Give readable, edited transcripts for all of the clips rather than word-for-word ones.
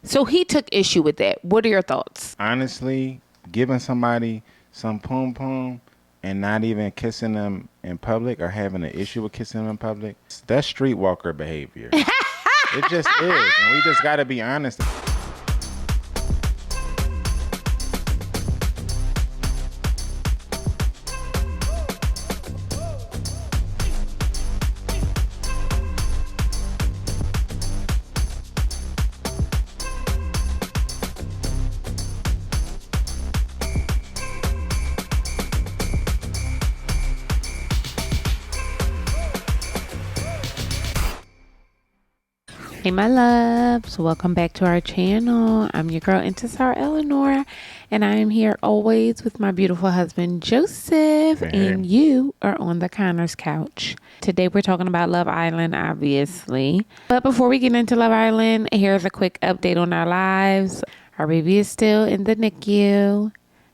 So he took issue with that. What are your thoughts? Honestly, giving somebody some pom pom and not even kissing them in public or having an issue with kissing them in public, that's streetwalker behavior. It just is. And we just got to be honest. Hey my loves, welcome back to our channel. I'm your girl Zar Eleanor, and I am here always with my beautiful husband Joseph. Hey. And you are on the Conner's couch. Today we're talking about Love Island, obviously, but before we get into Love Island, here's a quick update on our lives. Our baby is still in the NICU.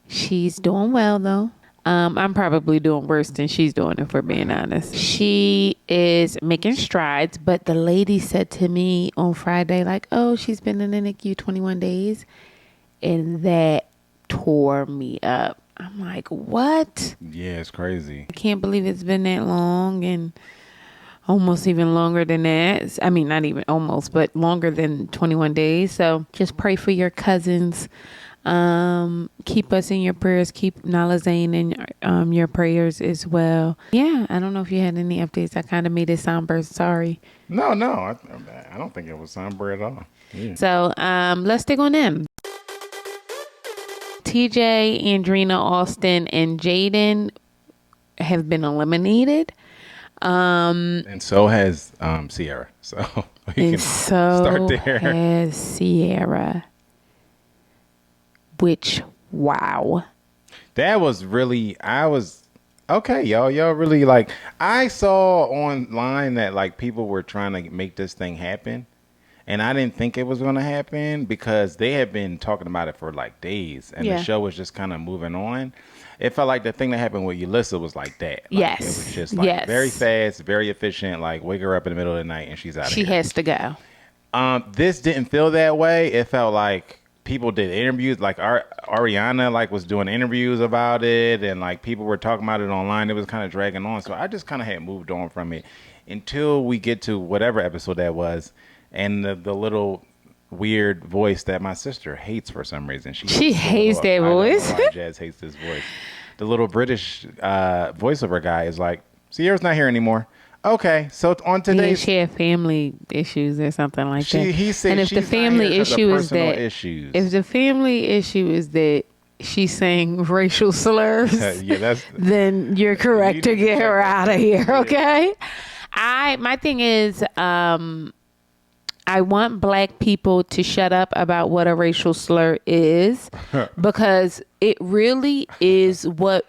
She's doing well though. I'm probably doing worse than she's doing, if we're being honest. She is making strides, but the lady said to me on Friday, like, oh, she's been in the NICU 21 days. And that tore me up. I'm like, what? Yeah, it's crazy. I can't believe it's been that long, and almost even longer than that. I mean, not even almost, but longer than 21 days. So just pray for your cousins. Keep us in your prayers. Keep Nala Zane in your prayers as well. Yeah, I don't know if you had any updates. I kind of made it somber. Sorry. No, I don't think it was somber at all. Yeah. So let's dig on in. TJ, Andrina, Austin, and Jaden have been eliminated. And so has Sierra. So we can start there. Has Sierra. Which, wow. That was really, okay, y'all really like, I saw online that like people were trying to make this thing happen. And I didn't think it was going to happen because they had been talking about it for like days. And the show was just kind of moving on. It felt like the thing that happened with Yulissa was like that. Like, yes. It was just like very fast, very efficient, like wake her up in the middle of the night and she's out of here. She has to go. This didn't feel that way. It felt like people did interviews, like Ariana like was doing interviews about it, and like people were talking about it online. It was kind of dragging on, so I just kind of had moved on from it until we get to whatever episode that was, and the little weird voice that my sister hates for some reason. She hates that voice. I don't know why Jazz hates this voice. The little British voiceover guy is like, Sierra's not here anymore. Okay, so on today's... she had family issues or something like that. He said, and if the family issue is that... issues. If the family issue is that she's saying racial slurs, then you're correct to get her out of here, okay? My thing is, I want black people to shut up about what a racial slur is, because it really is what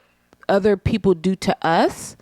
other people do to us.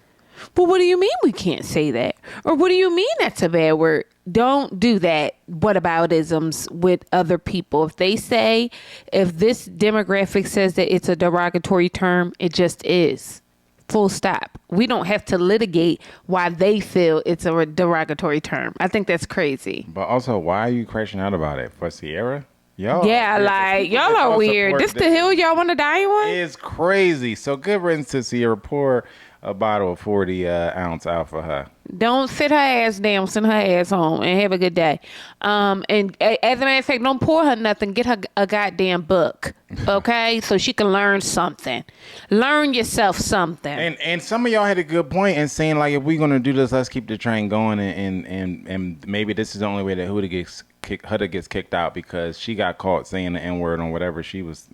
But what do you mean we can't say that? Or what do you mean that's a bad word? Don't do that. Whataboutisms with other people. If they say, if this demographic says that it's a derogatory term, it just is. Full stop. We don't have to litigate why they feel it's a derogatory term. I think that's crazy. But also, why are you crashing out about it? For Sierra? Y'all are weird. This the hill y'all want to die on? It's crazy. So good riddance to Sierra. Pour a bottle of 40 ounce out for her. Don't sit her ass down. Send her ass home and have a good day. And as a matter of fact, don't pour her nothing. Get her a goddamn book, okay? So she can learn something. Learn yourself something. And some of y'all had a good point in saying, like, if we're going to do this, let's keep the train going. And maybe this is the only way that Huda gets kicked out, because she got caught saying the N-word on whatever she was,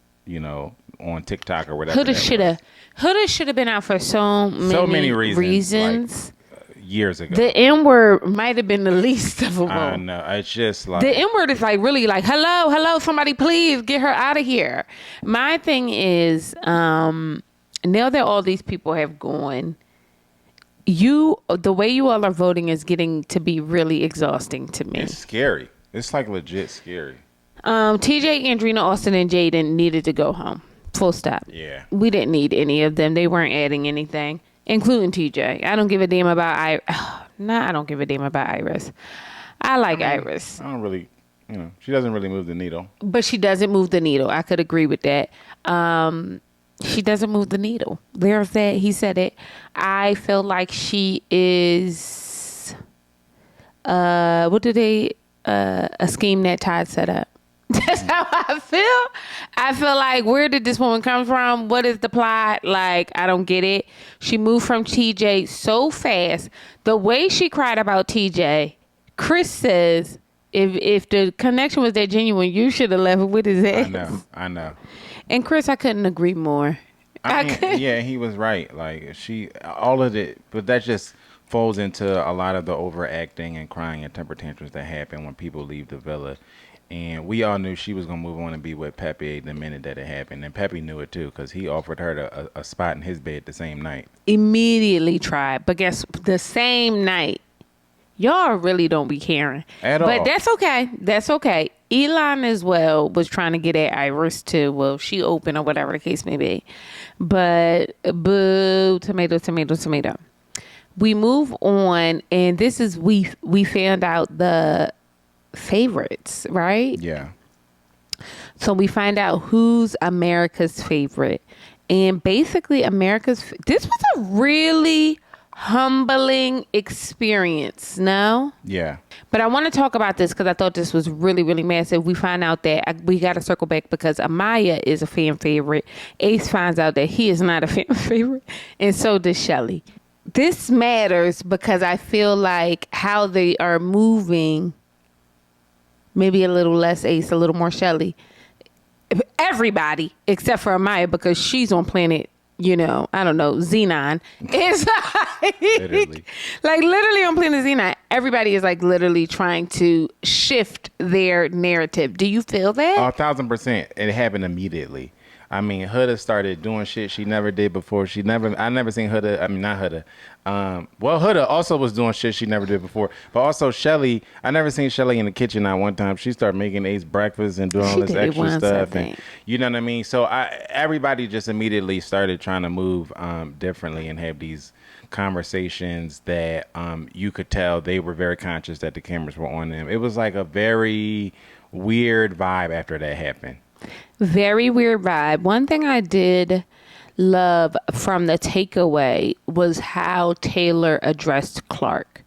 on TikTok or whatever. Huda should have been out for so many reasons. Like, years ago. The N-word might have been the least of them. I know. It's just like... The N-word is like really like, hello, somebody please get her out of here. My thing is, now that all these people have gone, the way you all are voting is getting to be really exhausting to me. It's scary. It's like legit scary. TJ, Andrina, Austin, and Jaden needed to go home. Full stop. Yeah. We didn't need any of them. They weren't adding anything, including TJ. I don't give a damn about I don't give a damn about Iris. I like Iris. I don't really she doesn't really move the needle. But she doesn't move the needle. I could agree with that. She doesn't move the needle. There's that. He said it. I feel like she is, a scheme that Todd set up. That's how I feel. I feel like, where did this woman come from? What is the plot? Like, I don't get it. She moved from TJ so fast. The way she cried about TJ, Chris says, if the connection was that genuine, you should have left it with his ass. I know. And Chris, I couldn't agree more. Yeah, he was right. Like, all of it, but that just falls into a lot of the overacting and crying and temper tantrums that happen when people leave the villa. And we all knew she was going to move on and be with Pepe the minute that it happened. And Pepe knew it too, because he offered her a spot in his bed the same night. Immediately tried. But guess, the same night, y'all really don't be caring. At all. But that's okay. That's okay. Elon as well was trying to get at Iris too. Well, she open or whatever the case may be. But boo, tomato. We move on, and this is, we found out the favorites, right? Yeah. So we find out who's America's favorite. And basically this was a really humbling experience, no? Yeah. But I want to talk about this because I thought this was really, really massive. We find out that we got to circle back because Amaya is a fan favorite. Ace finds out that he is not a fan favorite, and so does Shelly. This matters because I feel like how they are moving, maybe a little less Ace, a little more Shelly. Everybody except for Amaya, because she's on planet, I don't know, Xenon. It's like literally on planet Xenon. Everybody is like literally trying to shift their narrative. Do you feel that? 1,000%. It happened immediately. I mean, Huda started doing shit she never did before. I never seen Huda. I mean, not Huda. Huda also was doing shit she never did before. But also Shelly, I never seen Shelly in the kitchen at one time. She started making Ace breakfast and doing all this extra stuff. And you know what I mean? So everybody just immediately started trying to move differently and have these conversations that you could tell they were very conscious that the cameras were on them. It was like a very weird vibe after that happened. Very weird vibe. One thing I did love from the takeaway was how Taylor addressed Clark.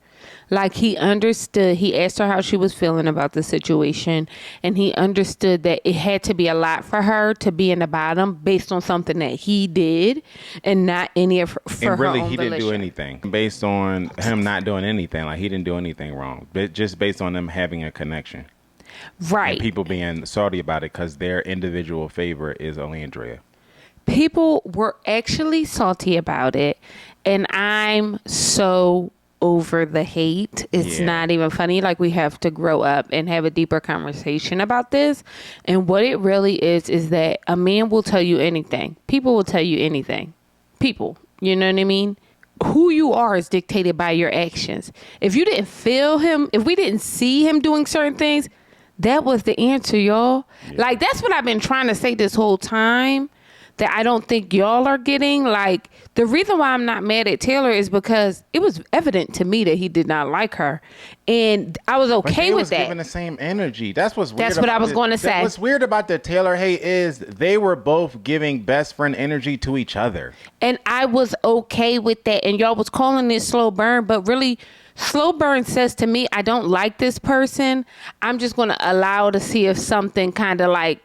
Like, he understood. He asked her how she was feeling about the situation, and he understood that it had to be a lot for her to be in the bottom based on something that he did and not any of her, for and really, her own he volition. didn't do anything based on him not doing anything. Like, he didn't do anything wrong, but just based on them having a connection. Right. And people being salty about it because their individual favorite is Olandria. People were actually salty about it, and I'm so over the hate. It's not even funny. Like, we have to grow up and have a deeper conversation about this. And what it really is that a man will tell you anything. People will tell you anything. People, you know what I mean? Who you are is dictated by your actions. If you didn't feel him, if we didn't see him doing certain things, that was the answer, y'all. Yeah. Like, that's what I've been trying to say this whole time that I don't think y'all are getting. Like, the reason why I'm not mad at Taylor is because it was evident to me that he did not like her. And I was okay with that. Giving the same energy. That's what's weird. That's what I was going to say. What's weird about the Taylor hate is they were both giving best friend energy to each other. And I was okay with that. And y'all was calling it slow burn, but really, slow burn says to me, I don't like this person. I'm just going to allow to see if something kind of like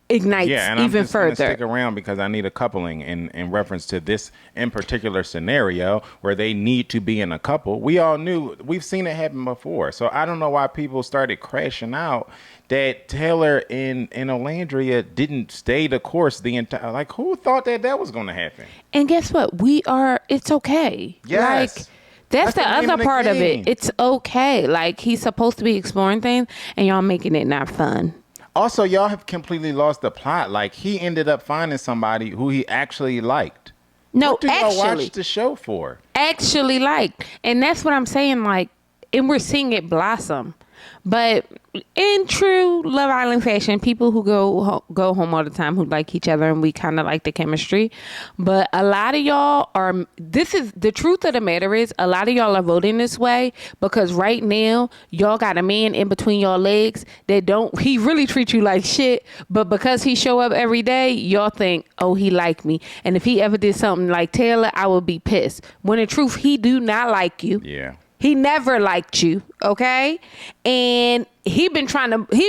ignites and even I'm just further. Stick around because I need a coupling in reference to this in particular scenario where they need to be in a couple. We all knew, we've seen it happen before. So I don't know why people started crashing out that Taylor and Olandria didn't stay the course the entire. Like, who thought that was going to happen? And guess what? It's okay. Yes. Like, that's the other part of it. It's okay. Like, he's supposed to be exploring things and y'all making it not fun. Also, y'all have completely lost the plot. Like, he ended up finding somebody who he actually liked. No, what do y'all watch the show for? Actually liked. And that's what I'm saying. Like, and we're seeing it blossom. But in true Love Island fashion, people who go home all the time who like each other, and we kind of like the chemistry. But a lot of y'all this is the truth of the matter is, a lot of y'all are voting this way because right now y'all got a man in between y'all legs he really treats you like shit, but because he show up every day, y'all think, oh, he like me. And if he ever did something like Taylor, I would be pissed. When in truth, he do not like you. Yeah. He never liked you, okay? And he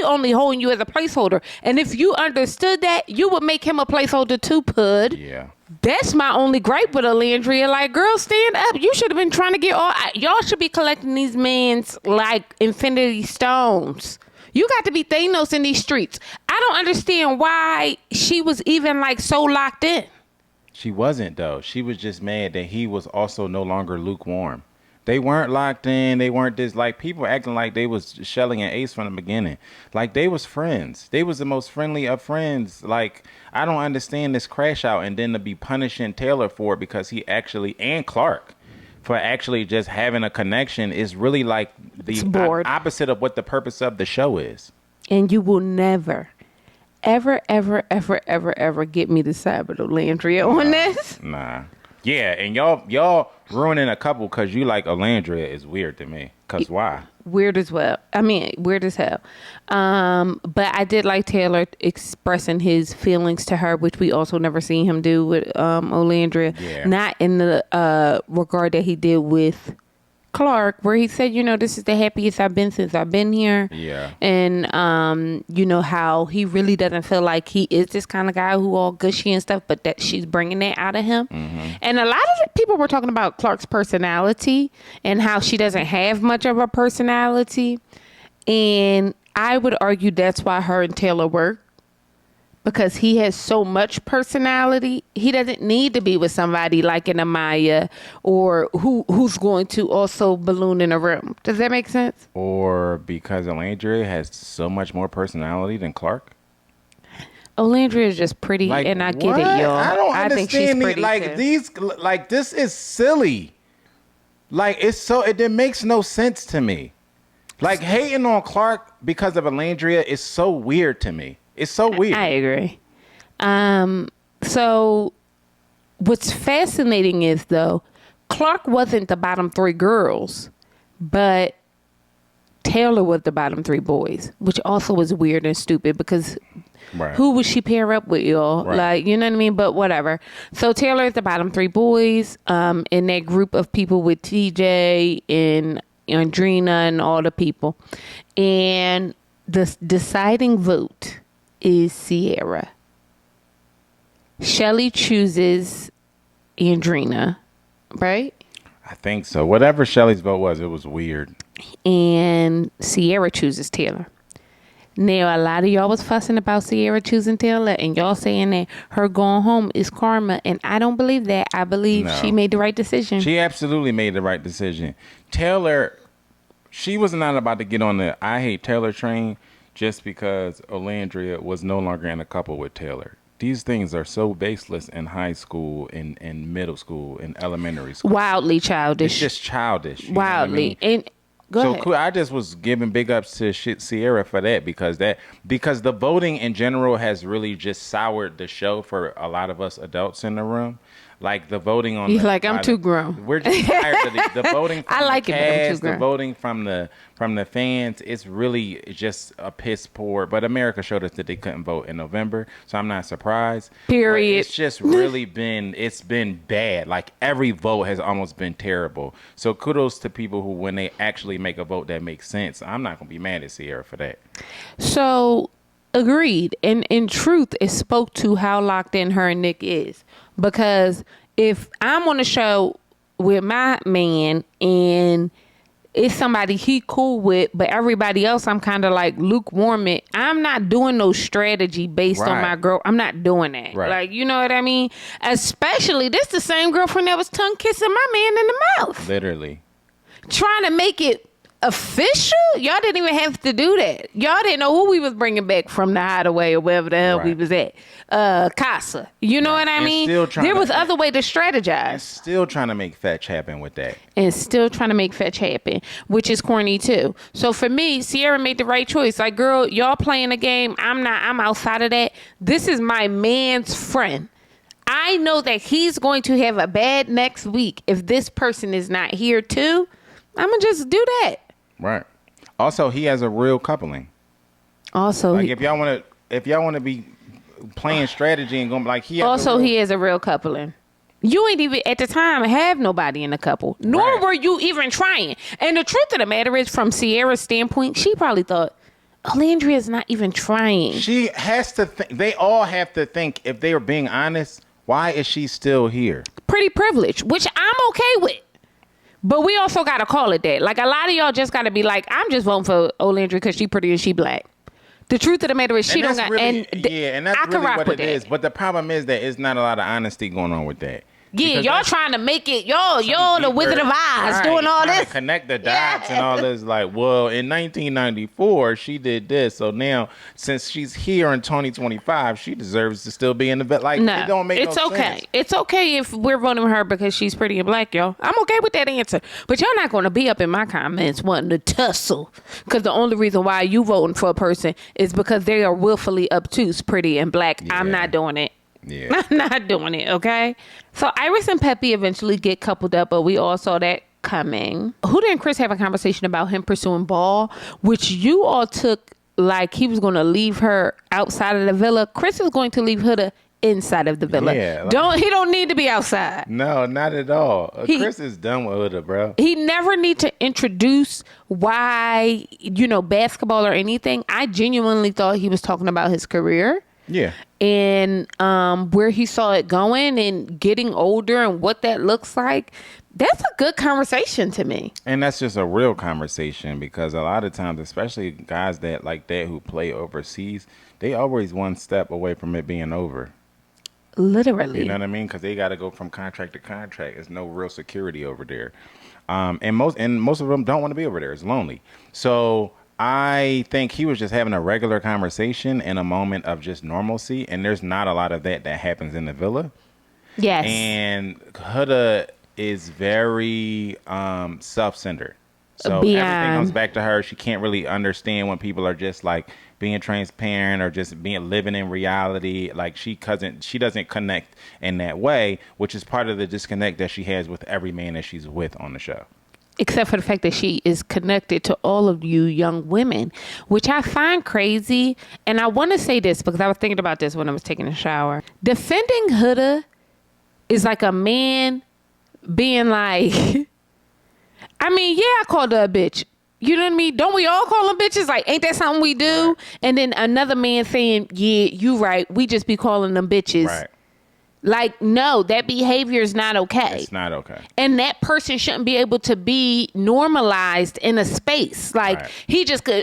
only holding you as a placeholder. And if you understood that, you would make him a placeholder too, Pud. Yeah. That's my only gripe with Alandria. Like, girl, stand up. You should have been trying to get y'all should be collecting these men's like infinity stones. You got to be Thanos in these streets. I don't understand why she was even like so locked in. She wasn't, though. She was just mad that he was also no longer lukewarm. They weren't locked in. They weren't like people acting like they was Shelly and Ace from the beginning. Like they was friends. They was the most friendly of friends. Like I don't understand this crash out and then to be punishing Taylor for it because he actually, and Clark for actually just having a connection is really like the opposite of what the purpose of the show is. And you will never, ever, ever, ever, ever, ever get me to side with Alandria on this. Nah. Yeah, and y'all ruining a couple because you like Alandria is weird to me. Because why? Weird as well. I mean, weird as hell. But I did like Taylor expressing his feelings to her, which we also never seen him do with Alandria. Yeah. Not in the regard that he did with Clark, where he said, this is the happiest I've been since I've been here. Yeah. And, how he really doesn't feel like he is this kind of guy who all gushy and stuff, but that she's bringing that out of him. Mm-hmm. And a lot of people were talking about Clark's personality and how she doesn't have much of a personality. And I would argue that's why her and Taylor work. Because he has so much personality, he doesn't need to be with somebody like an Amaya or who's going to also balloon in a room. Does that make sense? Or because Alandria has so much more personality than Clark? Alandria is just pretty, and I get it, y'all. I don't understand. I think she's pretty this is silly. Like it makes no sense to me. Like hating on Clark because of Alandria is so weird to me. It's so weird. I agree. So what's fascinating is, though, Clark wasn't the bottom three girls, but Taylor was the bottom three boys, which also was weird and stupid because who would she pair up with, y'all? Right. Like, you know what I mean? But whatever. So Taylor is the bottom three boys in that group of people with TJ and Andrina and all the people. And the deciding vote is Sierra. Shelly chooses Andrina, right? I think so. Whatever Shelly's vote was, it was weird. And Sierra chooses Taylor. Now, a lot of y'all was fussing about Sierra choosing Taylor, and y'all saying that her going home is karma, and I don't believe that. I believe she made the right decision. She absolutely made the right decision. Taylor, she was not about to get on the I hate Taylor train just because Alandria was no longer in a couple with Taylor. These things are so baseless in high school, in middle school, in elementary school. Wildly childish. It's just childish. Wildly. And go ahead. Cool. I just was giving big ups to Sierra for that because the voting in general has really just soured the show for a lot of us adults in the room. Like the voting on, I'm too grown. We're just tired of the voting. From I like the it, but I'm too cast, grown. the voting from the fans. It's really just a piss poor. But America showed us that they couldn't vote in November, so I'm not surprised. Period. But it's just really been bad. Like every vote has almost been terrible. So kudos to people who, when they actually make a vote that makes sense, I'm not gonna be mad at Sierra for that. So agreed. And in truth, it spoke to how locked in her and Nick is. Because if I'm on a show with my man and it's somebody he cool with, but everybody else I'm kind of like lukewarm it, I'm not doing no strategy based on my girl. I'm not doing that. Right. Like, you know what I mean? Especially, this the same girlfriend that was tongue kissing my man in the mouth. Literally. Trying to make it official? Y'all didn't even have to do that. Y'all didn't know who we was bringing back from the Hideaway or wherever the hell we was at. Casa. You know what I mean? There was other way to strategize. And still trying to make fetch happen with that. And still trying to make fetch happen, which is corny too. So for me, Sierra made the right choice. Like, girl, y'all playing a game. I'm not. I'm outside of that. This is my man's friend. I know that he's going to have a bad next week if this person is not here too. I'm going to just do that. Right. Also, he has a real coupling. Also, like if y'all want to be playing strategy and going like he has a real coupling. You ain't even at the time have nobody in the couple, nor were you even trying. And the truth of the matter is, from Sierra's standpoint, she probably thought, Landria's not even trying. She has to think. They all have to think, if they are being honest, why is she still here? Pretty privileged, which I'm okay with. But we also got to call it that. Like, a lot of y'all just got to be like, I'm just voting for Olandria because she pretty and she black. The truth of the matter is she don't got... and that's really what it is. But the problem is that it's not a lot of honesty going on with that. Yeah, y'all trying to make it, y'all the Wizard of Oz doing all this. To connect the dots and all this. Like, well, in 1994, she did this. So now, since she's here in 2025, she deserves to still be in the vet. Like, no, it don't make no okay. sense. It's okay if we're voting for her because she's pretty and black, y'all. I'm okay with that answer. But y'all not going to be up in my comments wanting to tussle. Because the only reason why you voting for a person is because they are willfully obtuse, pretty, and black. Yeah. I'm not doing it. Yeah. I'm not doing it, okay? So Iris and Peppy eventually get coupled up, but we all saw that coming. Huda and Chris have a conversation about him pursuing Ball, which you all took like he was going to leave her outside of the villa. Chris is going to leave Huda inside of the villa. Yeah, he don't need to be outside. No, not at all. Chris is done with Huda, bro. He never need to introduce why, basketball or anything. I genuinely thought he was talking about his career. Yeah. And where he saw it going and getting older and what that looks like. That's a good conversation to me. And that's just a real conversation, because a lot of times, especially guys that like that who play overseas, they always one step away from it being over. Literally. You know what I mean? Because they got to go from contract to contract. There's no real security over there. And most of them don't want to be over there. It's lonely. So I think he was just having a regular conversation in a moment of just normalcy, and there's not a lot of that happens in the villa. Yes. And Huda is very self-centered. So everything comes back to her. She can't really understand when people are just like being transparent or just living in reality. Like she doesn't connect in that way, which is part of the disconnect that she has with every man that she's with on the show. Except for the fact that she is connected to all of you young women, which I find crazy. And I want to say this because I was thinking about this when I was taking a shower. Defending Huda is like a man being like, I mean, yeah, I called her a bitch. You know what I mean? Don't we all call them bitches? Like, ain't that something we do? Right. And then another man saying, yeah, you right. We just be calling them bitches. Right. Like, no, that behavior is not okay. It's not okay. And that person shouldn't be able to be normalized in a space. Like,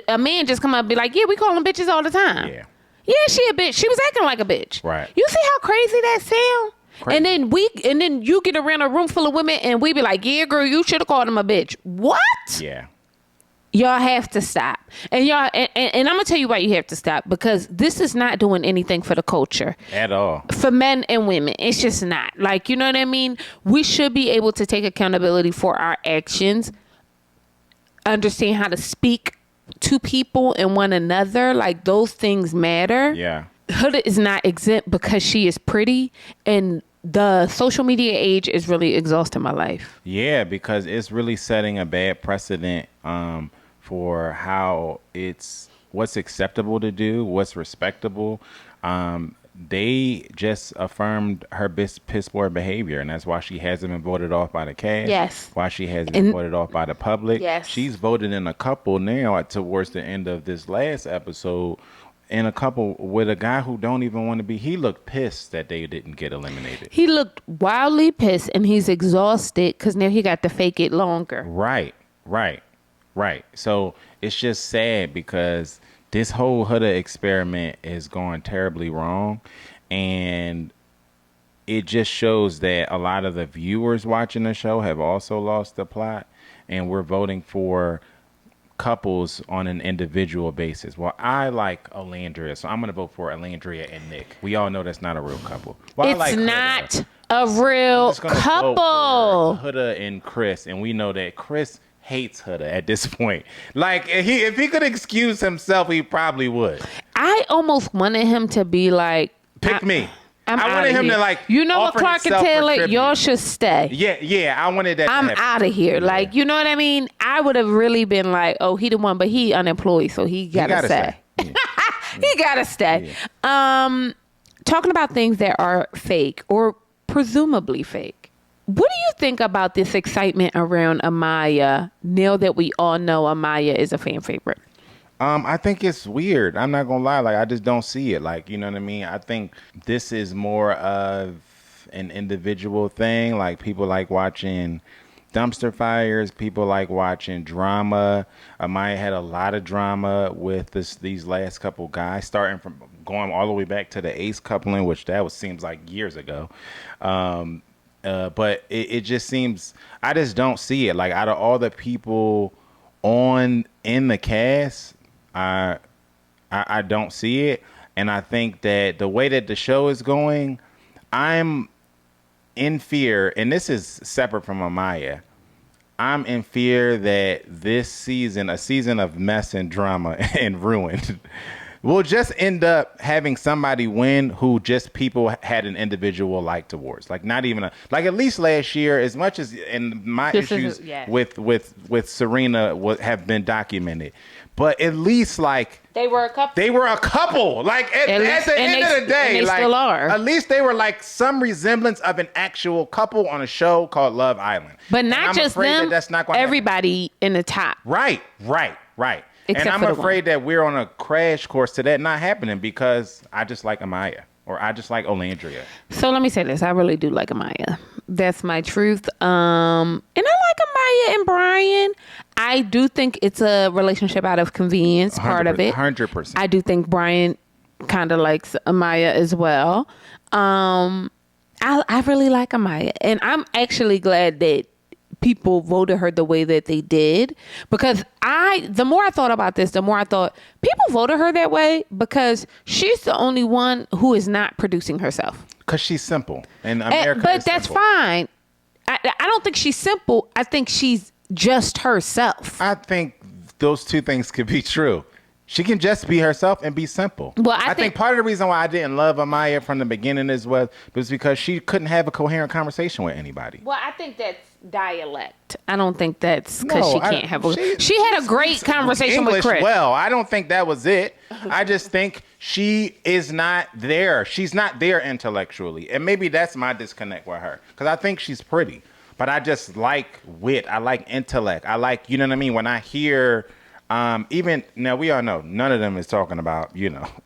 a man just come up and be like, yeah, we call them bitches all the time. Yeah. Yeah, she a bitch. She was acting like a bitch. Right. You see how crazy that sound? Crazy. And then you get around a room full of women and we be like, yeah, girl, you should have called him a bitch. What? Yeah. Y'all have to stop. And y'all, and I'm going to tell you why you have to stop, because this is not doing anything for the culture. At all. For men and women. It's just not. Like, you know what I mean? We should be able to take accountability for our actions, understand how to speak to people and one another. Like, those things matter. Yeah. Huda is not exempt because she is pretty, and the social media age is really exhausting my life. Yeah, because it's really setting a bad precedent for how what's acceptable to do, what's respectable. They just affirmed her piss poor behavior, and that's why she hasn't been voted off by the cast. Yes. Why she hasn't been voted off by the public. Yes. She's voted in a couple now towards the end of this last episode, in a couple with a guy who don't even want to be. He looked pissed that they didn't get eliminated. He looked wildly pissed, and he's exhausted because now he got to fake it longer. Right. So it's just sad because this whole Huda experiment is going terribly wrong, and it just shows that a lot of the viewers watching the show have also lost the plot, and we're voting for couples on an individual basis. Well, I like Olandria, so I'm going to vote for Olandria and Nick. We all know that's not a real couple. Well, it's like not a real couple. Huda and Chris, and we know that Chris hates Huda at this point. Like, if he could excuse himself, he probably would. I almost wanted him to be like, pick me. I wanted him to like, you know what, Clark and Taylor, y'all should stay. Yeah, I wanted that. I'm out of here. Yeah. Like, you know what I mean? I would have really been like, oh, he the one, but he unemployed, so he gotta stay. Yeah. He gotta stay. Yeah. Talking about things that are fake or presumably fake. What do you think about this excitement around Amaya now that we all know Amaya is a fan favorite? I think it's weird. I'm not gonna lie. Like, I just don't see it. Like, you know what I mean? I think this is more of an individual thing. Like, people like watching dumpster fires. People like watching drama. Amaya had a lot of drama with these last couple guys, starting from going all the way back to the Ace coupling, which seems like years ago. But it just seems, I just don't see it. Like, out of all the people in the cast, I don't see it. And I think that the way that the show is going, I'm in fear, and this is separate from Amaya, I'm in fear that this season, a season of mess and drama and ruin, will just end up having somebody win who just people had an individual like towards. Like, not even like, at least last year, as much as, and my issues with Serena have been documented, but at least like they were a couple. Like, at the end of the day, they like, still are. At least they were like some resemblance of an actual couple on a show called Love Island. But not just them. That's not going. Everybody in the top. Right. Except and I'm afraid that we're on a crash course to that not happening because I just like Amaya, or I just like Olandria. So let me say this. I really do like Amaya. That's my truth. And I like Amaya and Brian. I do think it's a relationship out of convenience, part of it. 100%. I do think Brian kind of likes Amaya as well. I really like Amaya. And I'm actually glad that people voted her the way that they did, because the more I thought about this, the more I thought people voted her that way because she's the only one who is not producing herself. Because she's simple, and America but is that's simple. fine. I don't think she's simple. I think she's just herself. I think those two things could be true. She can just be herself and be simple. Well, I think part of the reason why I didn't love Amaya from the beginning was because she couldn't have a coherent conversation with anybody. Well, I think that's dialect. I don't think that's because she can't have a... She had a great conversation English with Chris. Well, I don't think that was it. I just think she is not there. She's not there intellectually. And maybe that's my disconnect with her. Because I think she's pretty. But I just like wit. I like intellect. I like, you know what I mean? When I hear... even now, we all know none of them is talking about,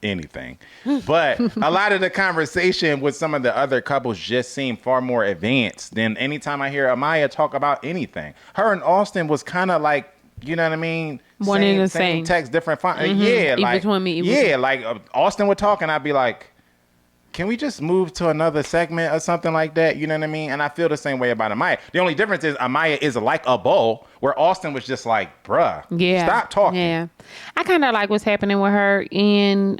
anything, but a lot of the conversation with some of the other couples just seem far more advanced than anytime I hear Amaya talk about anything. Her and Austin was kind of like, you know what I mean? One in the same text, different font. Mm-hmm. Yeah. Like Austin would talk and I'd be like, can we just move to another segment or something like that? You know what I mean? And I feel the same way about Amaya. The only difference is Amaya is like a bull, where Austin was just like, bruh, stop talking. Yeah. I kind of like what's happening with her and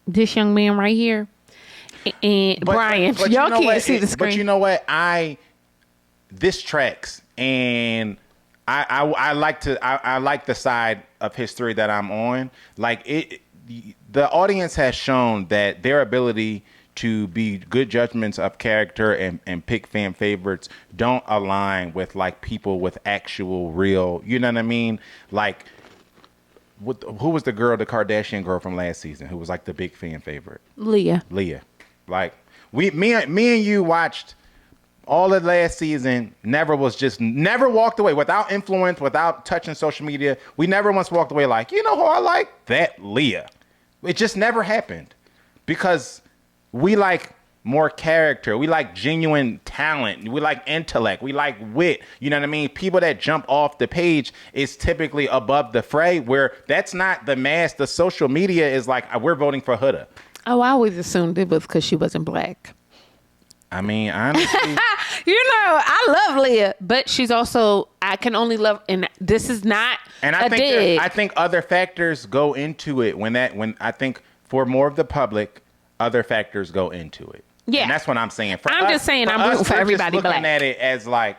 this young man right here. And Brian, but y'all can't see the screen. But you know what? This tracks, and I like the side of history that I'm on. Like it. The audience has shown that their ability to be good judgments of character and pick fan favorites don't align with like people with actual real, you know what I mean? Like, who was the Kardashian girl from last season who was like the big fan favorite? Leah. Like me and you watched all of last season, never walked away without influence, without touching social media. We never once walked away like, you know who I like? That Leah. It just never happened because we like more character. We like genuine talent. We like intellect. We like wit. You know what I mean? People that jump off the page is typically above the fray, where that's not the mass. The social media is like, we're voting for Huda. Oh, I always assumed it was because she wasn't black. I mean, honestly, I love Leah, but she's also, I can only love, and this is not a dig. I think other factors go into it when I think for more of the public, other factors go into it. Yeah. And that's what I'm saying. I'm just saying I'm rooting for everybody black. I'm looking at it as like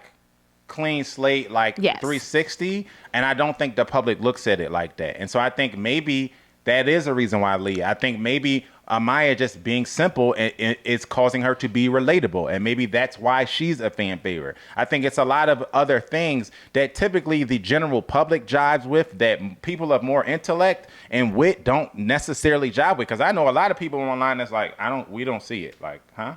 clean slate, like 360, and I don't think the public looks at it like that. And so I think maybe that is a reason why Leah. I think maybe Amaya just being simple is causing her to be relatable, and maybe that's why she's a fan favorite. I think it's a lot of other things that typically the general public jives with that people of more intellect and wit don't necessarily jive with. Because I know a lot of people online that's like, we don't see it. Like, huh?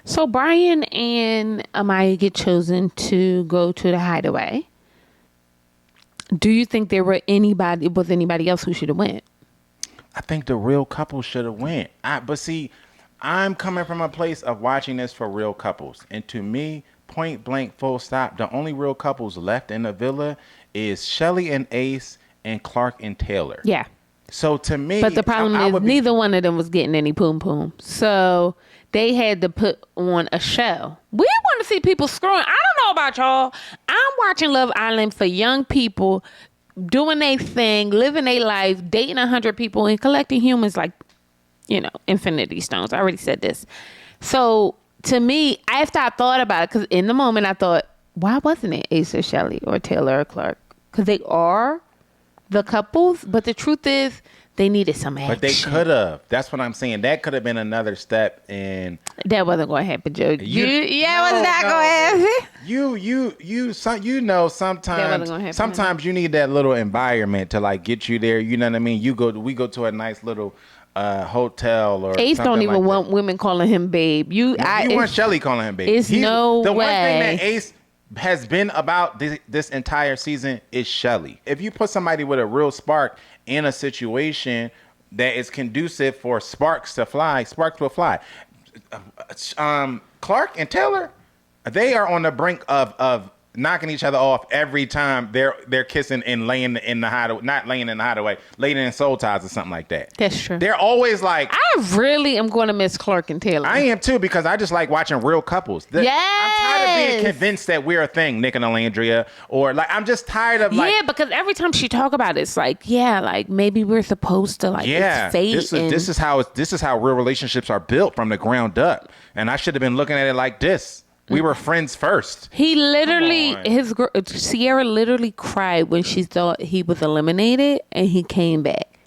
So Brian and Amaya get chosen to go to the Hideaway. Do you think there was anybody else who should have went? I think the real couple should have went. But see, I'm coming from a place of watching this for real couples. And to me, point blank, full stop, the only real couples left in the villa is Shelly and Ace and Clark and Taylor. Yeah. So to me... But the problem is neither one of them was getting any poom-poom. So they had to put on a show. We want to see people screwing. I don't know about y'all. I'm watching Love Island for young people doing their thing, living their life, dating 100 people, and collecting humans like, infinity stones. I already said this. So to me, after I thought about it, because in the moment I thought, why wasn't it Ace or Shelly or Taylor or Clark? Because they are the couples, but the truth is they needed some action. But they could have. That's what I'm saying. That could have been another step in. That wasn't going to happen, Joe. It was not going to happen. Sometimes you need that little environment to like get you there. You know what I mean? We go to a nice little hotel or Ace don't even want women calling him babe. You want Shelly calling him babe. It's no way. The one thing that Ace has been about this entire season is Shelly. If you put somebody with a real spark in a situation that is conducive for sparks will fly. Clark and Taylor, they are on the brink of knocking each other off every time they're kissing and laying in the hideaway, not laying in the hideaway, laying in soul ties or something like that. That's true. They're always like, I really am going to miss Clark and Taylor. I am too, because I just like watching real couples. I'm tired of being convinced that we're a thing, Nick and Alandria, or like I'm just tired of like, because every time she talk about it, it's like, like maybe we're supposed to it's fate. This is how real relationships are built from the ground up, and I should have been looking at it like this. We were friends first. He literally, Sierra literally cried when she thought he was eliminated and he came back.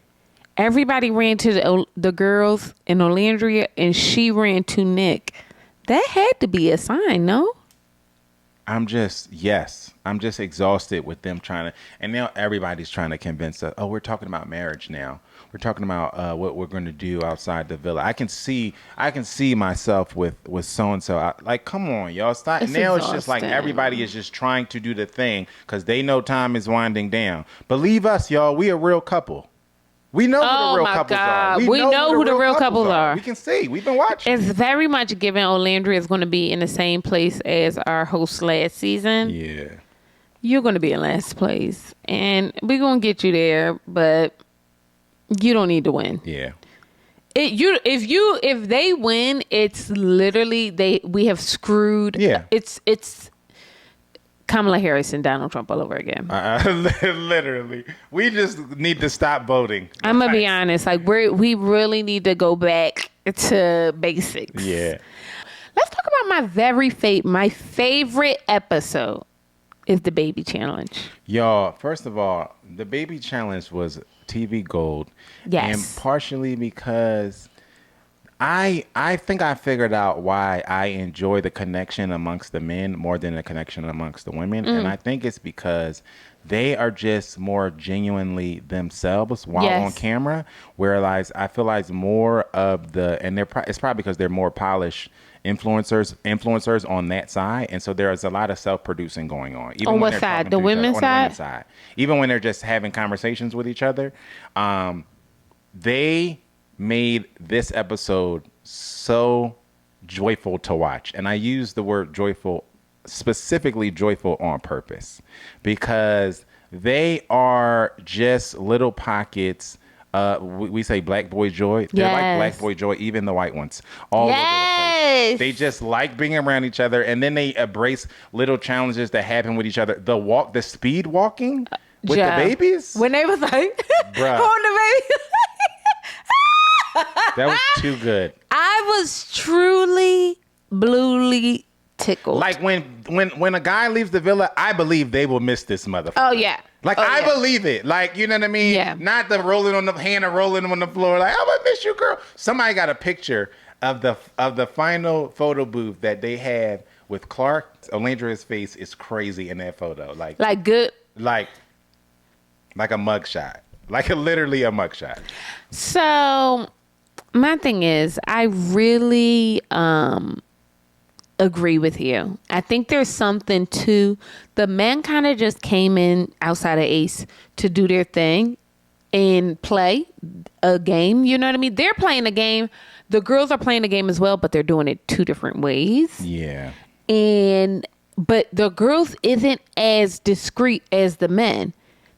Everybody ran to the girls in Olandria and she ran to Nick. That had to be a sign, no? I'm just exhausted with them and now everybody's trying to convince us, we're talking about marriage now. We're talking about what we're going to do outside the villa. I can see myself with so-and-so. Like, come on, y'all. Stop. Now it's just like everybody is just trying to do the thing because they know time is winding down. Believe us, y'all. We a real couple. We know who the real couples are. We know who the real couples are. We can see. We've been watching. It's very much given Olandria is going to be in the same place as our host last season. Yeah. You're going to be in last place. And we're going to get you there, but you don't need to win. Yeah. If they win, it's literally we have screwed. Yeah. It's Kamala Harris and Donald Trump all over again. Literally. We just need to stop voting. I'm going to be honest. Like we really need to go back to basics. Yeah. Let's talk about my favorite episode is the baby challenge. Y'all, first of all, the baby challenge was TV gold. Yes. And partially because I think I figured out why I enjoy the connection amongst the men more than the connection amongst the women. And I think it's because they are just more genuinely themselves while on camera. Whereas I feel like more of it's probably because they're more polished influencers on that side, and so there's a lot of self-producing going on. Even on what side? The women's side? On the women's side. Even when they're just having conversations with each other, they made this episode so joyful to watch. And I use the word joyful, specifically joyful on purpose, because they are just little pockets We say Black Boy Joy. They're like Black Boy Joy, even the white ones. All over the place. They just like being around each other, and then they embrace little challenges that happen with each other. The speed walking with the babies. When they was like, bruh, holding the baby. That was too good. I was truly, bluely tickled. Like when a guy leaves the villa, I believe they will miss this motherfucker. Oh, yeah. I believe it. Like, you know what I mean? Yeah. Not the rolling on the hand or rolling on the floor. Like, I'm gonna miss you, girl. Somebody got a picture of the final photo booth that they had with Clark. Olandra's face is crazy in that photo. Like good. Like a mugshot. Literally a mugshot. So my thing is, I really agree with you. I think there's something to the men kind of just came in outside of Ace to do their thing and play a game. You know what I mean? They're playing a game. The girls are playing a game as well, but they're doing it two different ways. Yeah. But the girls isn't as discreet as the men.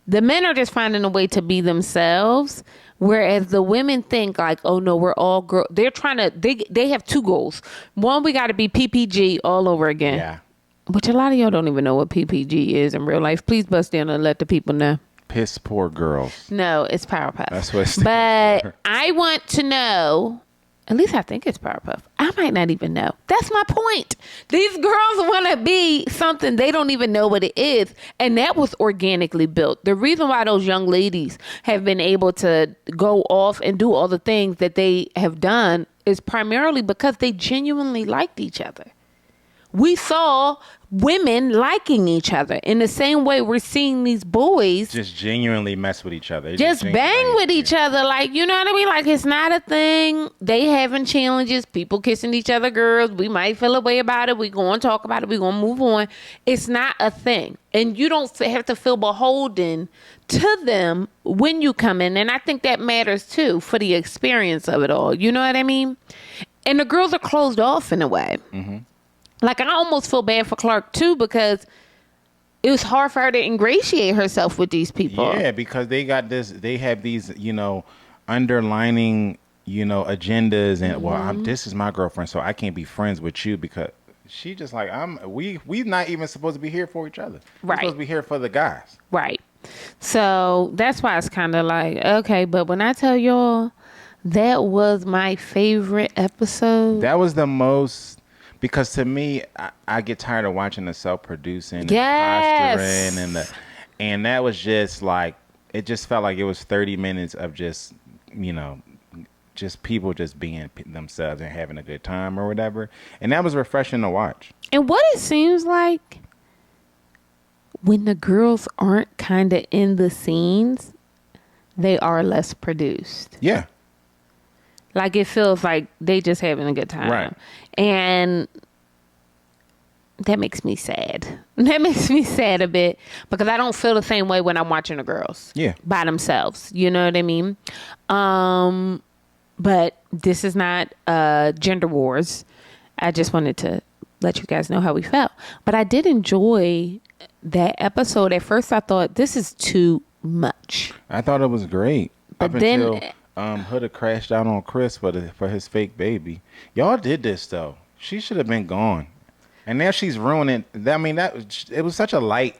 The men are just finding a way to be themselves, whereas the women think like, oh no, we're all girls. They're trying to, they have two goals. One, we got to be PPG all over again. Yeah. Which a lot of y'all don't even know what PPG is in real life. Please bust in and let the people know. Piss poor girls. No, it's Powerpuff. That's what it stands But for. I want to know, at least I think it's Powerpuff. I might not even know. That's my point. These girls want to be something they don't even know what it is. And that was organically built. The reason why those young ladies have been able to go off and do all the things that they have done is primarily because they genuinely liked each other. We saw women liking each other in the same way we're seeing these boys just genuinely mess with each other. Just bang with each other. Like, you know what I mean? Like, it's not a thing. They having challenges, people kissing each other, girls. We might feel a way about it. We going to talk about it. We going to move on. It's not a thing. And you don't have to feel beholden to them when you come in. And I think that matters too for the experience of it all. You know what I mean? And the girls are closed off in a way. Mm-hmm. Like, I almost feel bad for Clark, too, because it was hard for her to ingratiate herself with these people. Yeah, because they have these, underlining, agendas. And, this is my girlfriend, so I can't be friends with you because she just like, we're not even supposed to be here for each other. We're supposed to be here for the guys. Right. So that's why it's kind of like, okay, but when I tell y'all, that was my favorite episode. That was the most... Because to me, I get tired of watching the self-producing and posturing and that was just like, it just felt like it was 30 minutes of just, just people just being themselves and having a good time or whatever. And that was refreshing to watch. And what it seems like when the girls aren't kind of in the scenes, they are less produced. Yeah. Like, it feels like they just having a good time. Right. And that makes me sad. That makes me sad a bit because I don't feel the same way when I'm watching the girls. Yeah. By themselves. You know what I mean? But this is not gender wars. I just wanted to let you guys know how we felt. But I did enjoy that episode. At first, I thought this is too much. I thought it was great. But then... Huda crashed out on Chris for his fake baby. Y'all did this though. She should have been gone, and now she's ruining. I mean, it was such a light,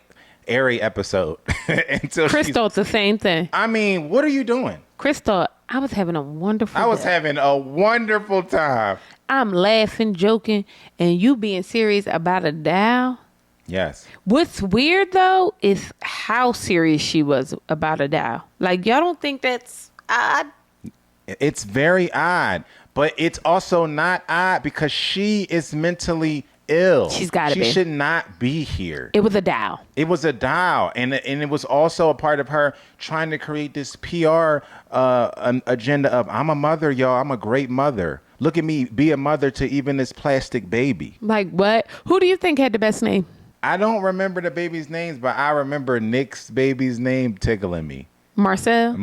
airy episode until Chris thought the same thing. I mean, what are you doing? Chris thought I was having a wonderful. Having a wonderful time. I'm laughing, joking, and you being serious about a doll. Yes. What's weird though is how serious she was about a doll. Like, y'all don't think that's odd? It's very odd, but it's also not odd because she is mentally ill. She's got to be. She should not be here. It was a doll. It was a doll, and it was also a part of her trying to create this PR agenda of, I'm a mother, y'all. I'm a great mother. Look at me, be a mother to even this plastic baby. Like what? Who do you think had the best name? I don't remember the baby's names, but I remember Nick's baby's name tickling me. Marcel.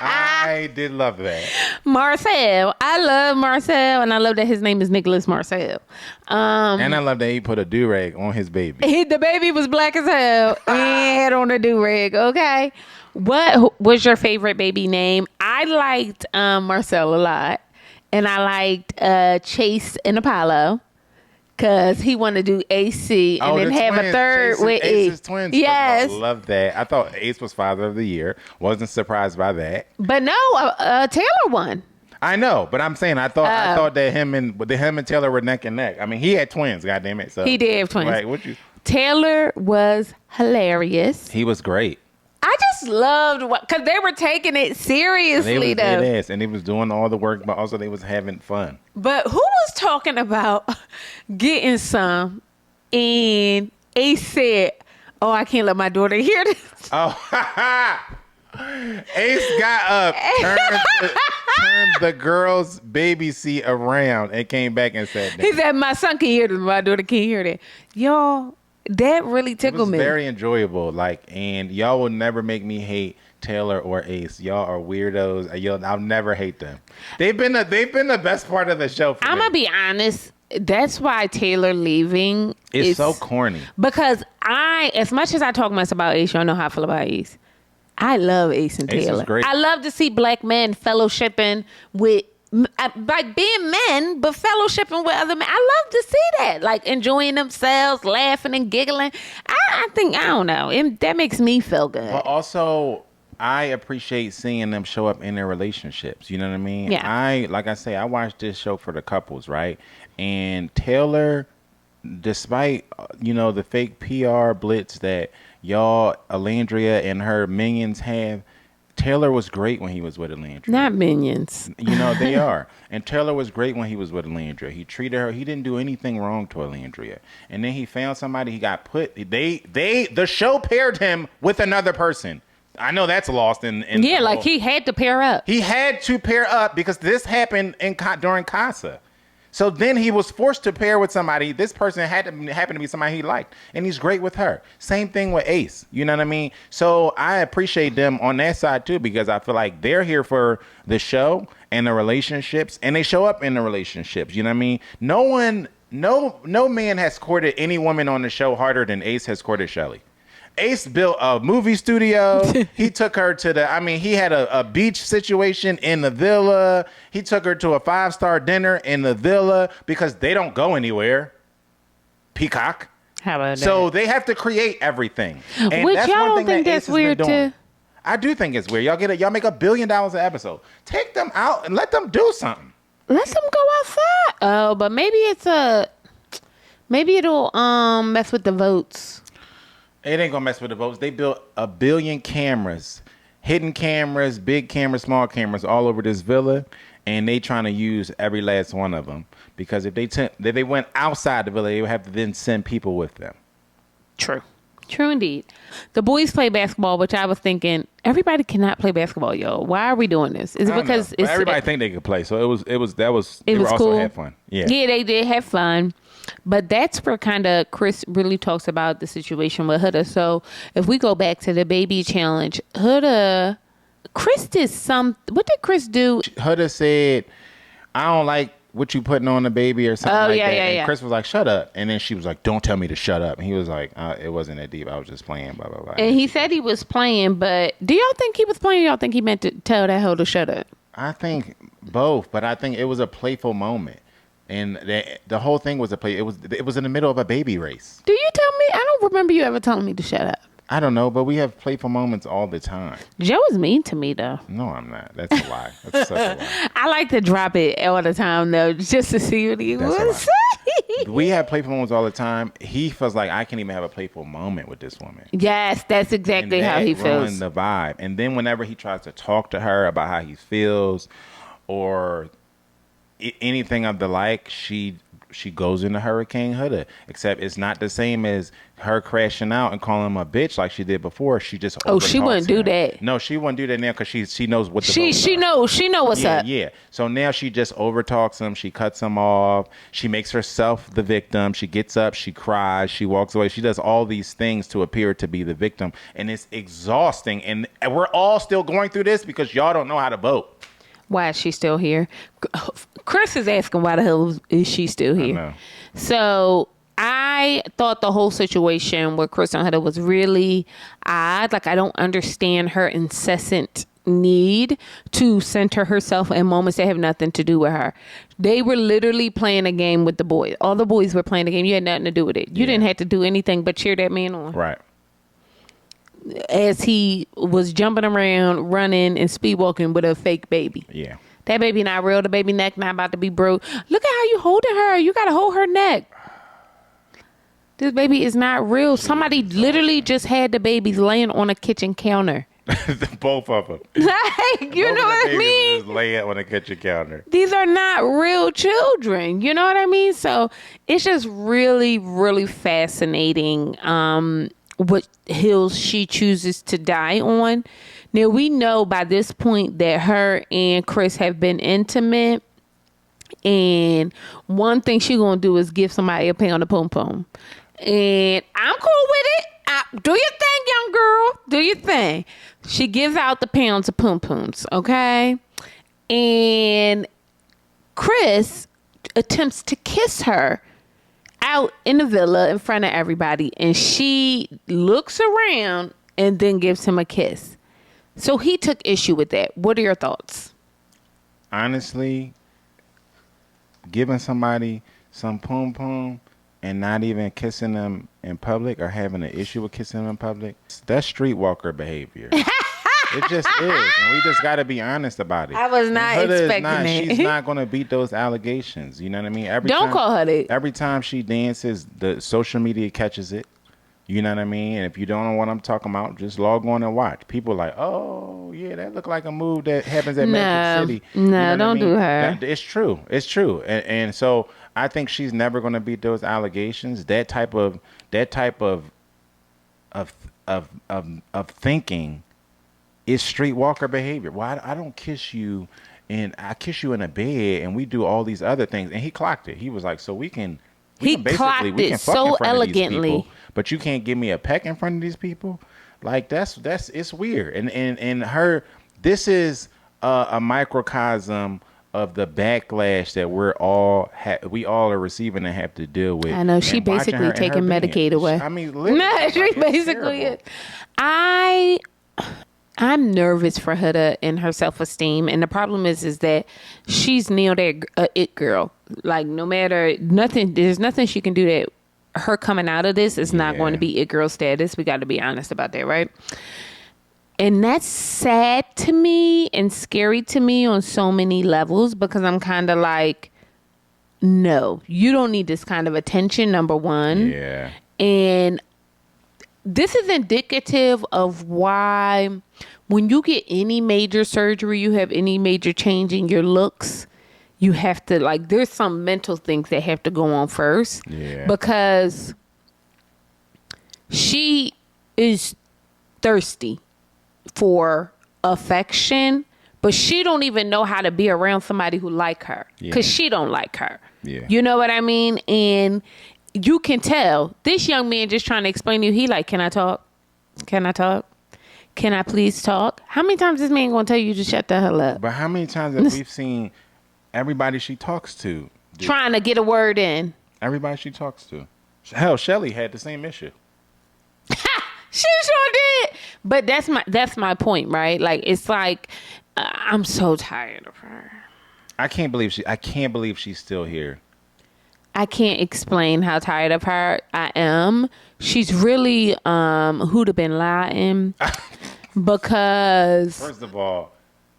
I did love that. Marcel. I love Marcel, and I love that his name is Nicholas Marcel. And I love that he put a do-rag on his baby. The baby was black as hell and had on a do-rag, okay? What was your favorite baby name? I liked Marcel a lot. And I liked Chase and Apollo. Because he wanted to do AC and then have twins. A third Chase with Ace's twins. Yes. I love that. I thought Ace was Father of the Year. Wasn't surprised by that. But no, Taylor won. I know, but I'm saying I thought that him and Taylor were neck and neck. I mean, he had twins, goddamn it. So he did have twins. Right, Taylor was hilarious. He was great. I just loved because they were taking it seriously, though. It is, and he was doing all the work, but also they was having fun. But who was talking about getting some? And Ace said, "Oh, I can't let my daughter hear this." Oh, Ace got up, turned the girl's baby seat around, and came back and said that. He said, "My son can hear this, my daughter can't hear that." Y'all. That really tickled me. It was very enjoyable. And y'all will never make me hate Taylor or Ace. Y'all are weirdos. I'll never hate them. They've been the best part of the show for me. I'm gonna be honest. That's why Taylor leaving is so corny. Because as much as I talk much about Ace, y'all know how I feel about Ace. I love Ace and Taylor. Ace is great. I love to see black men fellowshipping with. Like being men, but fellowshipping with other men. I love to see that. Like enjoying themselves, laughing and giggling. I don't know. That makes me feel good. But also, I appreciate seeing them show up in their relationships. You know what I mean? Yeah. I watched this show for the couples, right? And Taylor, despite, the fake PR blitz that y'all, Alandria and her minions have, Taylor was great when he was with Alandria. Not minions. They are. And Taylor was great when he was with Alandria. He treated her. He didn't do anything wrong to Alandria. And then he found somebody he got put. The show paired him with another person. I know that's lost in like he had to pair up. He had to pair up because this happened during Casa. So then he was forced to pair with somebody. This person happened to be somebody he liked, and he's great with her. Same thing with Ace. You know what I mean? So I appreciate them on that side too, because I feel like they're here for the show and the relationships, and they show up in the relationships. You know what I mean? No man has courted any woman on the show harder than Ace has courted Shelly. Ace built a movie studio. He took her to he had a beach situation in the villa. He took her to a 5-star dinner in the villa because they don't go anywhere. Peacock. How about that? So they have to create everything. And which y'all don't think that's weird too? I do think it's weird. Y'all make $1 billion an episode. Take them out and let them do something. Let them go outside. Oh, but maybe it'll mess with the votes. It ain't gonna mess with the votes. They built 1 billion cameras, hidden cameras, big cameras, small cameras all over this villa, and they trying to use every last one of them because if they went outside the villa, they would have to then send people with them. True indeed. The boys play basketball, which I was thinking everybody cannot play basketball, yo. Why are we doing this? Is it because everybody think they could play? So they also cool. had fun. Yeah, they did have fun. But that's where kind of Chris really talks about the situation with Huda. So if we go back to the baby challenge, Chris did what did Chris do? Huda said, "I don't like what you putting on the baby" or something like that. And Chris was like, "Shut up." And then she was like, "Don't tell me to shut up." And he was like, "It wasn't that deep. I was just playing, blah, blah, blah." And he said he was playing, but do y'all think he was playing or y'all think he meant to tell that hoe to shut up? I think both, but I think it was a playful moment. And the whole thing was a play. It was in the middle of a baby race. Do you tell me? I don't remember you ever telling me to shut up. I don't know, but we have playful moments all the time. Joe is mean to me, though. No, I'm not. That's a lie. That's such a lie. I like to drop it all the time, though, just to see what he would say. We have playful moments all the time. He feels like I can't even have a playful moment with this woman. Yes, that's exactly how he feels. And the vibe. And then whenever he tries to talk to her about how he feels or anything of the like, she goes into Hurricane Huda, except it's not the same as her crashing out and calling him a bitch like she did before. She just she wouldn't do that. No, she wouldn't do that now because she knows what she know what's up. Yeah. So now she just overtalks him. She cuts him off. She makes herself the victim. She gets up. She cries. She walks away. She does all these things to appear to be the victim, and it's exhausting. And we're all still going through this because y'all don't know how to vote. Why is she still here? Chris is asking why the hell is she still here? I know. So I thought the whole situation with Chris and Huda was really odd. Like, I don't understand her incessant need to center herself in moments that have nothing to do with her. They were literally playing a game with the boys. All the boys were playing a game. You had nothing to do with it. You didn't have to do anything but cheer that man on. Right. As he was jumping around, running, and speed walking with a fake baby. Yeah. That baby not real. The baby neck not about to be broke. Look at how you holding her. You got to hold her neck. This baby is not real. Somebody literally just had the babies laying on a kitchen counter. Both of them. Like, you know what I mean? Just lay it on a kitchen counter. These are not real children. You know what I mean? So it's just really, really fascinating what hills she chooses to die on. Now, we know by this point that her and Chris have been intimate. And one thing she gonna do is give somebody a pound of pom pom. And I'm cool with it. Do your thing, young girl. Do your thing. She gives out the pounds of pom poms, okay? And Chris attempts to kiss her out in the villa in front of everybody. And she looks around and then gives him a kiss. So he took issue with that. What are your thoughts? Honestly, giving somebody some pom pom and not even kissing them in public or having an issue with kissing them in public, that's streetwalker behavior. It just is. And we just got to be honest about it. I was not expecting it. She's not going to beat those allegations. You know what I mean? Don't call her that. Every time she dances, the social media catches it. You know what I mean? And if you don't know what I'm talking about, just log on and watch. People are like, oh, yeah, that look like a move that happens at Magic City. No, you know don't do her. It's true. It's true. And so I think she's never going to beat those allegations. That type of thinking is streetwalker behavior. Well, I don't kiss you, and I kiss you in a bed, and we do all these other things. And he clocked it. He was like, so we can clocked it so elegantly. People, but you can't give me a peck in front of these people. Like that's it's weird. And her, this is a microcosm of the backlash that we all are receiving and have to deal with. I know she basically taking Medicaid away. I mean, literally, she basically is. I'm nervous for Huda and her self-esteem, and the problem is that she's nailed a it girl. Like, no matter nothing, there's nothing she can do that her coming out of this is not going to be it girl status. We got to be honest about that, right? And that's sad to me and scary to me on so many levels, because I'm kind of like, no, you don't need this kind of attention, number one. Yeah. And this is indicative of why when you get any major surgery, you have any major change in your looks, you have to, like, there's some mental things that have to go on first. Yeah. Because she is thirsty for affection, but she don't even know how to be around somebody who like her, because she don't like her. Yeah. You know what I mean? And you can tell this young man just trying to explain to you, he like, can I talk? Can I talk? Can I please talk? How many times this man gonna tell you to shut the hell up? But how many times have we seen everybody she talks to trying to get a word in? Everybody she talks to. Hell, Shelly had the same issue. She sure did. But that's my point, right? Like, it's like, I'm so tired of her. I can't believe she's still here. I can't explain how tired of her I am. She's really Huda bin Laden, because first of all,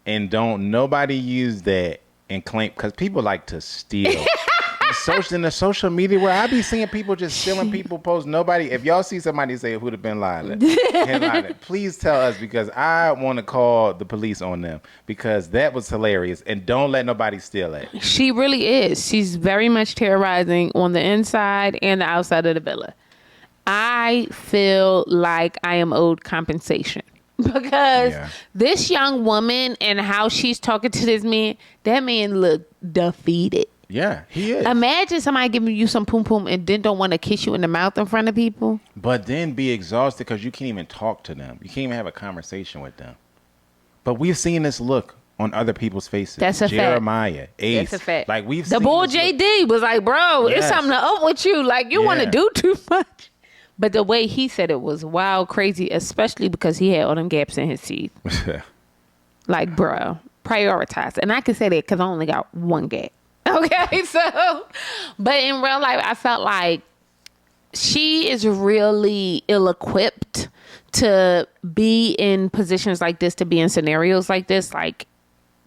and don't nobody use that and claim, because people like to steal. In the social media where I be seeing people just stealing people posts. Nobody, if y'all see somebody say Huda bin Laden, please tell us, because I want to call the police on them, because that was hilarious, and don't let nobody steal it. She really is. She's very much terrorizing on the inside and the outside of the villa. I feel like I am owed compensation, because this young woman and how she's talking to this man, that man looked defeated. Yeah, he is. Imagine somebody giving you some poom poom and then don't want to kiss you in the mouth in front of people. But then be exhausted because you can't even talk to them. You can't even have a conversation with them. But we've seen this look on other people's faces. That's a Jeremiah, fact. Ace. That's a fact. Like we've the seen boy JD was like, bro, it's something up with you. Like you want to do too much. But the way he said it was wild, crazy, especially because he had all them gaps in his teeth. Like, bro, prioritize. And I can say that because I only got one gap. Okay, so, but in real life, I felt like she is really ill-equipped to be in positions like this, to be in scenarios like this. Like,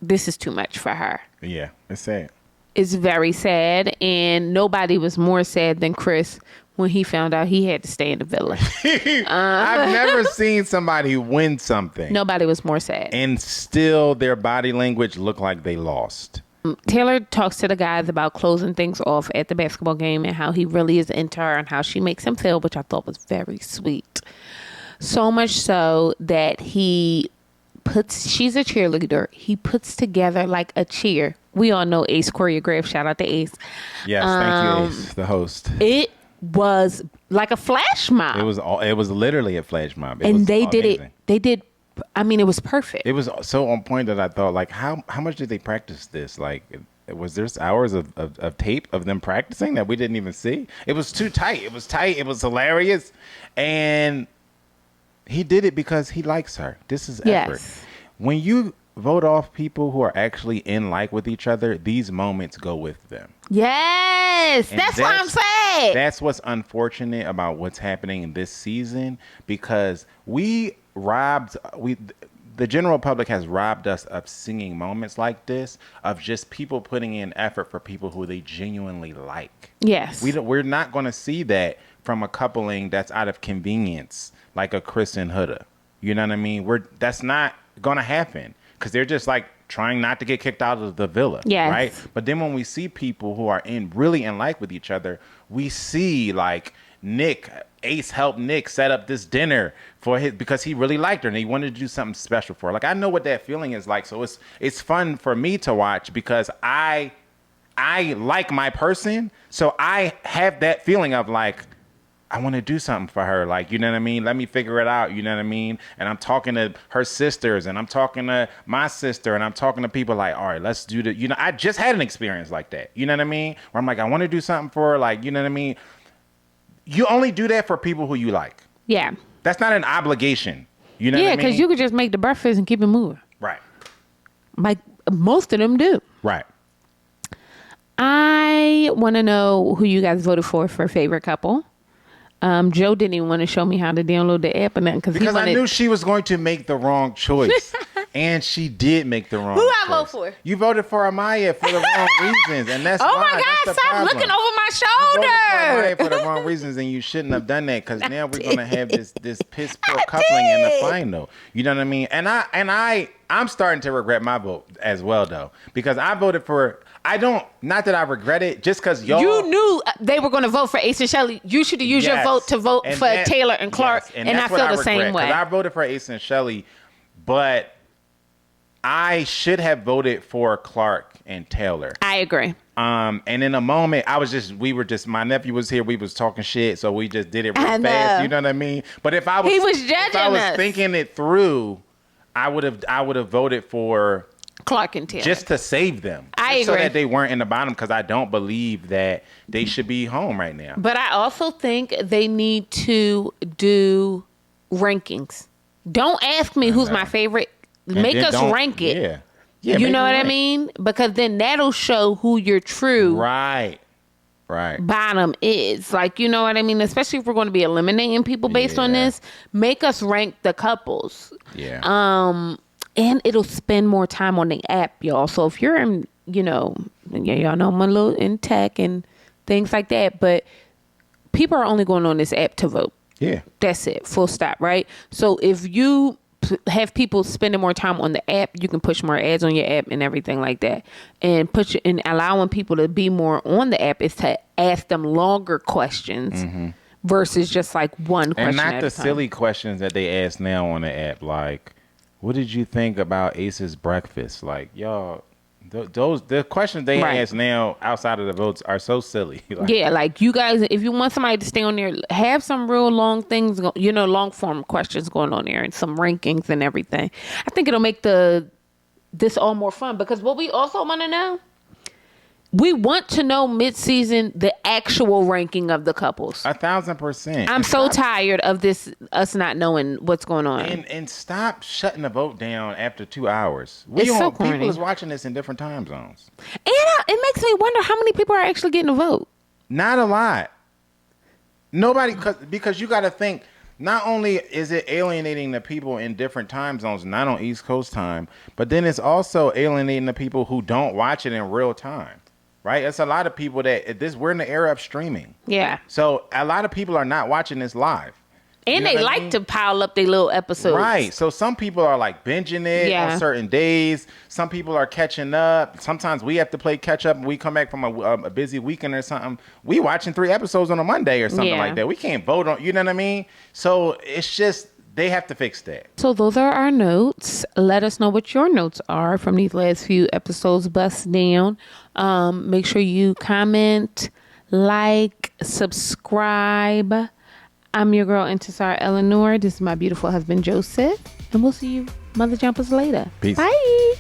this is too much for her. Yeah, it's sad. It's very sad, and nobody was more sad than Chris when he found out he had to stay in the villa. I've never seen somebody win something. Nobody was more sad. And still their body language looked like they lost. Taylor talks to the guys about closing things off at the basketball game and how he really is into her and how she makes him feel, which I thought was very sweet. So much so that she's a cheerleader. He puts together like a cheer. We all know Ace choreographed. Shout out to Ace. Yes, thank you, Ace, the host. It was like a flash mob. It was literally a flash mob. It was perfect. It was so on point that I thought, like, how much did they practice this? Like, was there hours of tape of them practicing that we didn't even see? It was too tight. It was hilarious. And he did it because he likes her. This is effort. When you vote off people who are actually in like with each other, these moments go with them. Yes, that's what I'm saying. That's what's unfortunate about what's happening this season, because the general public has robbed us of singing moments like this, of just people putting in effort for people who they genuinely like. Yes. We're not going to see that from a coupling that's out of convenience, like a Chris and Huda. You know what I mean? That's not going to happen, because they're just like trying not to get kicked out of the villa. Yes. Right? But then when we see people who are really in like with each other, we see like Ace helped Nick set up this dinner because he really liked her and he wanted to do something special for her. Like, I know what that feeling is like. So it's fun for me to watch because I like my person. So I have that feeling of like, I want to do something for her. Like, you know what I mean? Let me figure it out. You know what I mean? And I'm talking to her sisters and I'm talking to my sister and I'm talking to people like, all right, let's do the, I just had an experience like that. You know what I mean? Where I'm like, I want to do something for her. Like, you know what I mean? You only do that for people who you like. Yeah. That's not an obligation. You know what I mean? Yeah, because you could just make the breakfast and keep it moving. Right. Like most of them do. Right. I want to know who you guys voted for favorite couple. Joe didn't even want to show me how to download the app or nothing because I knew she was going to make the wrong choice. And she did make the wrong choice. Who I vote for? You voted for Amaya for the wrong reasons. And that's oh my God, stop looking over my shoulder. You voted for Amaya for the wrong reasons and you shouldn't have done that, because now we're going to have this piss poor coupling in the final. You know what I mean? And I'm starting to regret my vote as well, though, because I voted for... not that I regret it, just because y'all... You knew they were going to vote for Ace and Shelly. You should have used your vote to vote for Taylor and Clark, and I feel the same way. I voted for Ace and Shelly, but I should have voted for Clark and Taylor. I agree. And in a moment, my nephew was here, we was talking shit, so we just did it real fast, you know what I mean? But if I was thinking it through, I would have voted for Clark and Taylor, just to save them. I agree. So that they weren't in the bottom, because I don't believe that they should be home right now. But I also think they need to do rankings. Don't ask me who's my favorite. Make us rank it. Yeah. Yeah, you know what I mean? Because then that'll show who your true bottom is. Like, you know what I mean? Especially if we're going to be eliminating people based on this. Make us rank the couples. Yeah. And it'll spend more time on the app, y'all. So if you're in, y'all know I'm a little in tech and things like that, but people are only going on this app to vote. Yeah. That's it. Full stop, right? So if you have people spending more time on the app, you can push more ads on your app and everything like that. And allowing people to be more on the app is to ask them longer questions versus just like one question. And not the silly questions that they ask now on the app, like, what did you think about Ace's breakfast? Like, y'all, the questions they ask now outside of the votes are so silly. Like you guys, if you want somebody to stay on there, have some real long things, long form questions going on there and some rankings and everything. I think it'll make the this all more fun. Because what we also want to know, we want to know mid-season the actual ranking of the couples. 1,000%. I'm so tired of this, us not knowing what's going on. And stop shutting the vote down after 2 hours. It's so corny. People is watching this in different time zones. And it makes me wonder how many people are actually getting a vote. Not a lot. Nobody, because you got to think, not only is it alienating the people in different time zones, not on East Coast time, but then it's also alienating the people who don't watch it in real time. Right? It's a lot of people we're in the era of streaming. Yeah. So a lot of people are not watching this live. And they like to pile up their little episodes. Right. So some people are like binging it on certain days. Some people are catching up. Sometimes we have to play catch up and we come back from a busy weekend or something. We watching 3 episodes on a Monday or something like that. We can't vote on, you know what I mean? So it's just, they have to fix that. So those are our notes. Let us know what your notes are from these last few episodes. Bust down. Make sure you comment, like, subscribe. I'm your girl, Intisar Eleanor. This is my beautiful husband, Joseph. And we'll see you, Mother Jumpers, later. Peace. Bye.